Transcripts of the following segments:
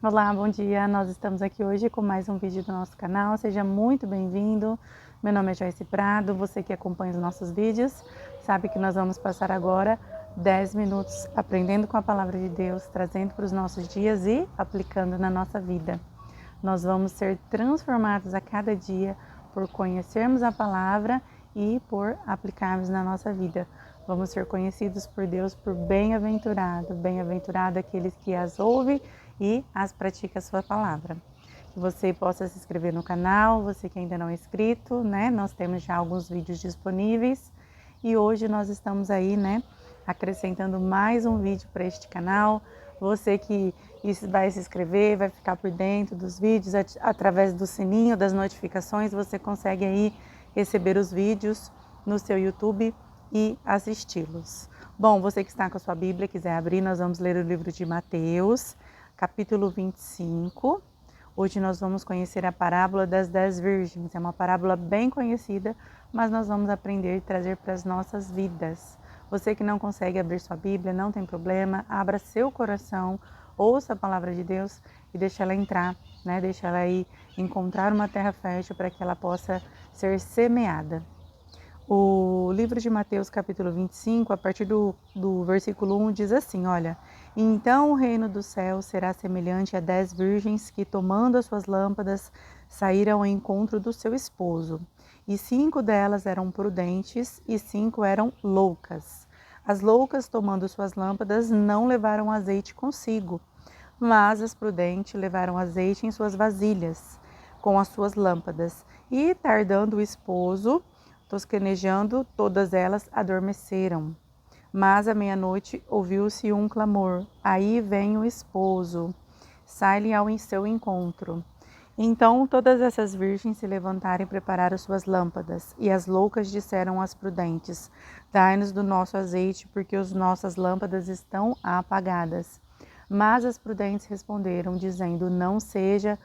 Olá, bom dia! Nós estamos aqui hoje com mais um vídeo do nosso canal. Seja muito bem-vindo. Meu nome é Joyce Prado. Você que acompanha os nossos vídeos sabe que nós vamos passar agora 10 minutos aprendendo com a Palavra de Deus, trazendo para os nossos dias e aplicando na nossa vida. Nós vamos ser transformados a cada dia por conhecermos a Palavra e por aplicarmos na nossa vida. Vamos ser conhecidos por Deus por bem-aventurado. Bem-aventurado aqueles que as ouvem e as pratica a sua palavra. Que você possa se inscrever no canal, você que ainda não é inscrito, né? Nós temos já alguns vídeos disponíveis e hoje nós estamos aí, né? Acrescentando mais um vídeo para este canal. Você que vai se inscrever, vai ficar por dentro dos vídeos através do sininho das notificações, você consegue aí receber os vídeos no seu YouTube e assisti-los. Bom, você que está com a sua Bíblia, quiser abrir, nós vamos ler o livro de Mateus, capítulo 25. Hoje nós vamos conhecer a parábola das 10 virgens. É uma parábola bem conhecida, mas nós vamos aprender e trazer para as nossas vidas. Você que não consegue abrir sua Bíblia, não tem problema, abra seu coração, ouça a palavra de Deus e deixe ela entrar, né? Deixe ela aí encontrar uma terra fértil para que ela possa ser semeada. O livro de Mateus, capítulo 25, a partir do versículo 1, diz assim, olha: Então o reino do céu será semelhante a 10 virgens que, tomando as suas lâmpadas, saíram ao encontro do seu esposo. E 5 delas eram prudentes e 5 eram loucas. As loucas, tomando suas lâmpadas, não levaram azeite consigo, mas as prudentes levaram azeite em suas vasilhas, com as suas lâmpadas. E, tardando o esposo, tosquenejando, todas elas adormeceram. Mas à meia-noite ouviu-se um clamor: Aí vem o esposo, sai-lhe ao seu encontro. Então todas essas virgens se levantaram e prepararam suas lâmpadas. E as loucas disseram às prudentes: Dai-nos do nosso azeite, porque as nossas lâmpadas estão apagadas. Mas as prudentes responderam, dizendo: Não seja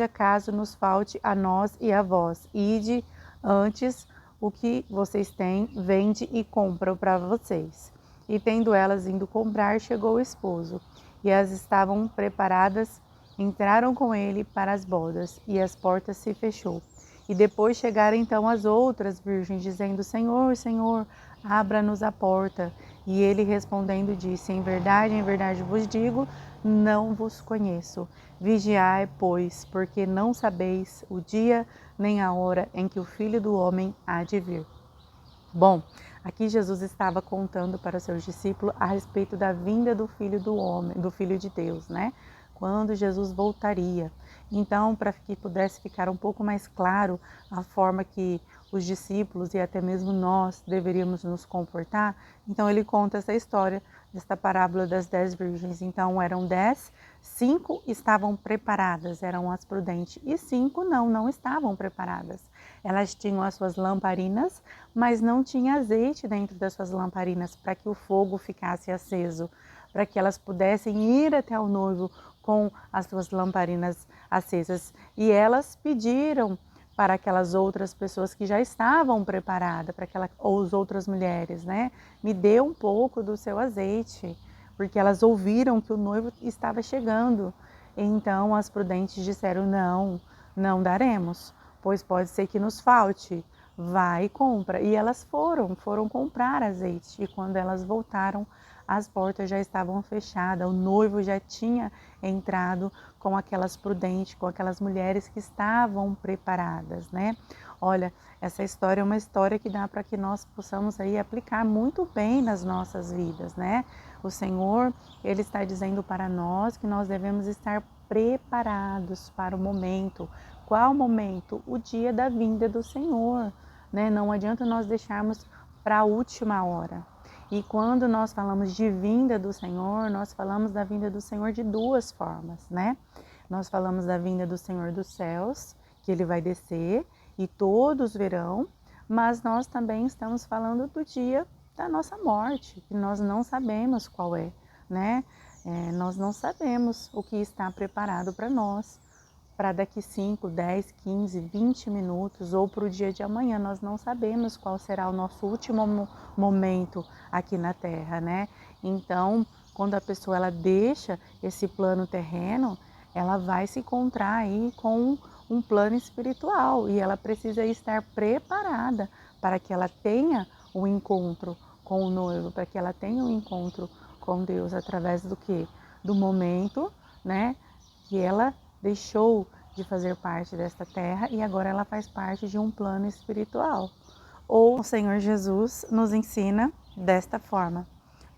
caso nos falte a nós e a vós. Ide antes o que vocês têm, vende e compra para vocês. E tendo elas indo comprar, chegou o esposo. E elas estavam preparadas, entraram com ele para as bodas, e as portas se fechou. E depois chegaram então as outras virgens, dizendo: Senhor, Senhor, abra-nos a porta. E ele respondendo disse: em verdade vos digo, não vos conheço. Vigiai, pois, porque não sabeis o dia nem a hora em que o Filho do Homem há de vir. Bom, aqui Jesus estava contando para os seus discípulos a respeito da vinda do Filho do Homem, do Filho de Deus, né? Quando Jesus voltaria. Então, para que pudesse ficar um pouco mais claro a forma que os discípulos e até mesmo nós deveríamos nos comportar, então ele conta essa história desta parábola das 10 virgens. Então eram 10, 5 estavam preparadas, eram as prudentes, e 5 não estavam preparadas. Elas tinham as suas lamparinas, mas não tinha azeite dentro das suas lamparinas para que o fogo ficasse aceso, para que elas pudessem ir até o noivo com as suas lamparinas acesas. E elas pediram para aquelas outras pessoas que já estavam preparadas, para as outras mulheres, né? Me dê um pouco do seu azeite, porque elas ouviram que o noivo estava chegando. Então as prudentes disseram: não daremos, pois pode ser que nos falte. Vai e compra. E elas foram comprar azeite. E quando elas voltaram, as portas já estavam fechadas, o noivo já tinha entrado com aquelas prudentes, com aquelas mulheres que estavam preparadas, né? Olha, essa história é uma história que dá para que nós possamos aí aplicar muito bem nas nossas vidas, né? O Senhor, Ele está dizendo para nós que nós devemos estar preparados para o momento. Qual momento? O dia da vinda do Senhor, né? Não adianta nós deixarmos para a última hora. E quando nós falamos de vinda do Senhor, nós falamos da vinda do Senhor de duas formas, né? Nós falamos da vinda do Senhor dos céus, que Ele vai descer e todos verão, mas nós também estamos falando do dia da nossa morte, que nós não sabemos qual é, né? Nós não sabemos o que está preparado para nós, para daqui 5, 10, 15, 20 minutos ou para o dia de amanhã. Nós não sabemos qual será o nosso último momento aqui na Terra, né? Então, quando a pessoa ela deixa esse plano terreno, ela vai se encontrar aí com um plano espiritual e ela precisa estar preparada para que ela tenha o encontro com o noivo, para que ela tenha um encontro com Deus através do quê? Do momento, né, que ela deixou de fazer parte desta terra e agora ela faz parte de um plano espiritual. Ou o Senhor Jesus nos ensina desta forma,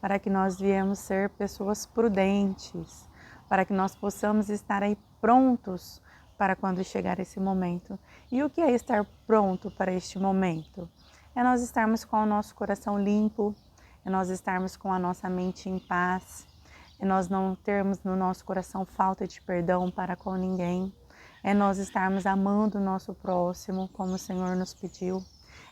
para que nós viemos ser pessoas prudentes, para que nós possamos estar aí prontos para quando chegar esse momento. E o que é estar pronto para este momento? É nós estarmos com o nosso coração limpo, é nós estarmos com a nossa mente em paz, é nós não termos no nosso coração falta de perdão para com ninguém, é nós estarmos amando o nosso próximo como o Senhor nos pediu,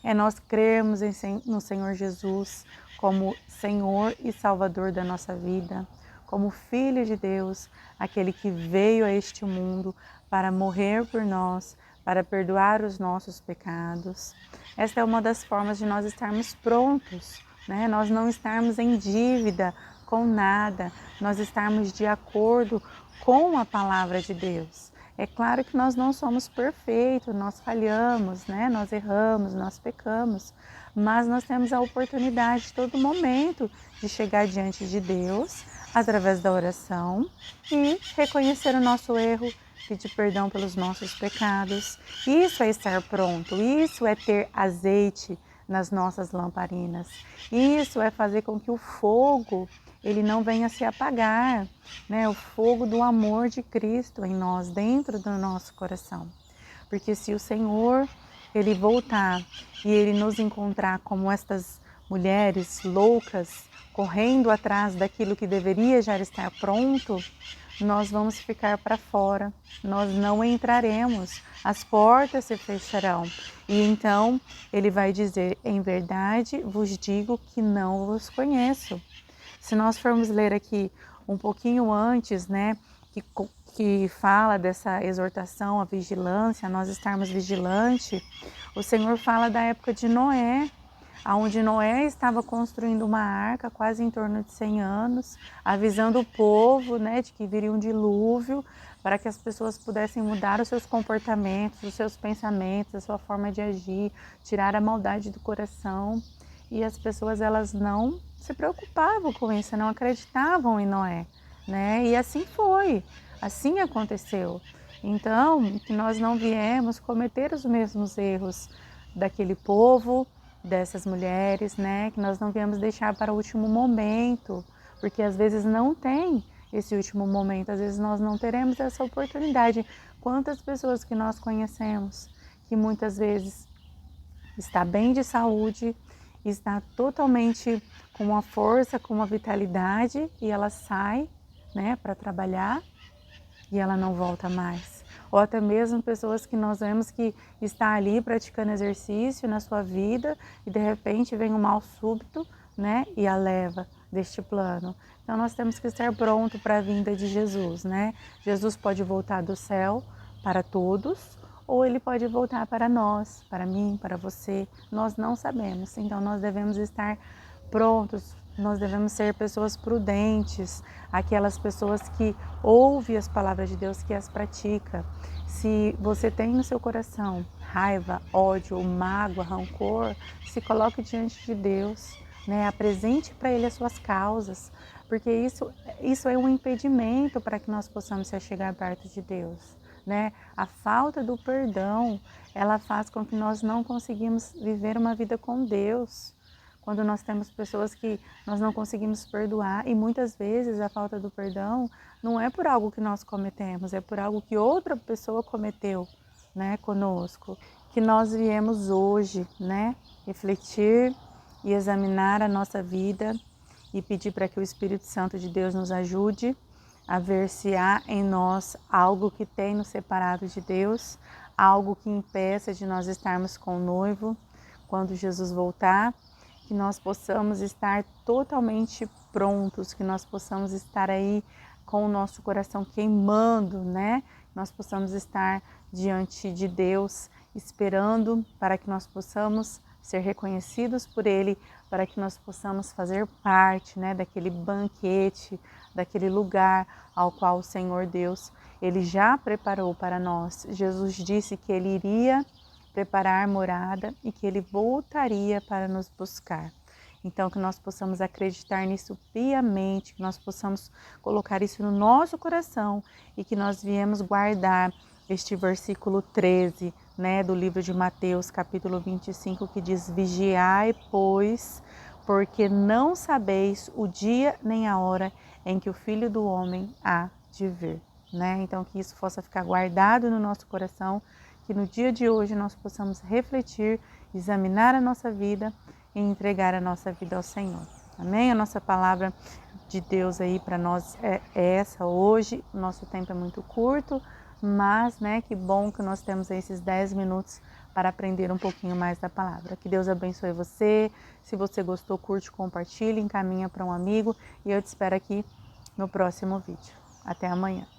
é nós crermos no Senhor Jesus como Senhor e Salvador da nossa vida, como Filho de Deus, aquele que veio a este mundo para morrer por nós, para perdoar os nossos pecados. Esta é uma das formas de nós estarmos prontos, né? Nós não estarmos em dívida com nada, nós estarmos de acordo com a palavra de Deus. É claro que nós não somos perfeitos, nós falhamos, né? Nós erramos, nós pecamos, mas nós temos a oportunidade todo momento de chegar diante de Deus através da oração e reconhecer o nosso erro, pedir perdão pelos nossos pecados. Isso é estar pronto, isso é ter azeite nas nossas lamparinas. Isso é fazer com que o fogo ele não venha se apagar, né? O fogo do amor de Cristo em nós, dentro do nosso coração. Porque se o Senhor ele voltar e ele nos encontrar como estas mulheres loucas, correndo atrás daquilo que deveria já estar pronto, nós vamos ficar para fora, nós não entraremos, as portas se fecharão. E então ele vai dizer, em verdade vos digo que não vos conheço. Se nós formos ler aqui um pouquinho antes, né, que fala dessa exortação à vigilância, nós estarmos vigilantes, o Senhor fala da época de Noé, onde Noé estava construindo uma arca quase em torno de 100 anos, avisando o povo, né, de que viria um dilúvio, para que as pessoas pudessem mudar os seus comportamentos, os seus pensamentos, a sua forma de agir, tirar a maldade do coração. E as pessoas elas não se preocupavam com isso, não acreditavam em Noé, né? E assim foi, assim aconteceu. Então, que nós não viemos cometer os mesmos erros daquele povo, dessas mulheres, né? Que nós não viemos deixar para o último momento, porque às vezes não tem esse último momento, às vezes nós não teremos essa oportunidade. Quantas pessoas que nós conhecemos que muitas vezes está bem de saúde, está totalmente com uma força, com uma vitalidade e ela sai, né, para trabalhar e ela não volta mais. Ou até mesmo pessoas que nós vemos que está ali praticando exercício na sua vida e de repente vem um mal súbito, né, e a leva deste plano. Então nós temos que estar pronto para a vinda de Jesus, né? Jesus pode voltar do céu para todos, ou ele pode voltar para nós, para mim, para você. Nós não sabemos, então nós devemos estar prontos, nós devemos ser pessoas prudentes, aquelas pessoas que ouvem as palavras de Deus, que as pratica. Se você tem no seu coração raiva, ódio, mágoa, rancor, se coloque diante de Deus, né? Apresente para Ele as suas causas, porque isso é um impedimento para que nós possamos se chegar perto de Deus. Né? A falta do perdão, ela faz com que nós não conseguimos viver uma vida com Deus. Quando nós temos pessoas que nós não conseguimos perdoar, e muitas vezes a falta do perdão não é por algo que nós cometemos, é por algo que outra pessoa cometeu, né, conosco. Que nós viemos hoje, né, refletir e examinar a nossa vida e pedir para que o Espírito Santo de Deus nos ajude a ver se há em nós algo que tem nos separado de Deus, algo que impeça de nós estarmos com o noivo quando Jesus voltar, que nós possamos estar totalmente prontos, que nós possamos estar aí com o nosso coração queimando, né? Nós possamos estar diante de Deus, esperando para que nós possamos ser reconhecidos por Ele, para que nós possamos fazer parte, né, daquele banquete, daquele lugar ao qual o Senhor Deus, Ele já preparou para nós. Jesus disse que Ele iria preparar morada e que Ele voltaria para nos buscar. Então, que nós possamos acreditar nisso piamente, que nós possamos colocar isso no nosso coração e que nós viemos guardar este versículo 13, né, do livro de Mateus, capítulo 25, que diz: vigiai, pois, porque não sabeis o dia nem a hora em que o Filho do Homem há de vir. Né? Então, que isso possa ficar guardado no nosso coração, que no dia de hoje nós possamos refletir, examinar a nossa vida e entregar a nossa vida ao Senhor. Amém? A nossa palavra de Deus aí para nós é essa hoje. O nosso tempo é muito curto, mas, né, que bom que nós temos aí esses 10 minutos para aprender um pouquinho mais da palavra. Que Deus abençoe você. Se você gostou, curte, compartilhe, encaminha para um amigo e eu te espero aqui no próximo vídeo. Até amanhã.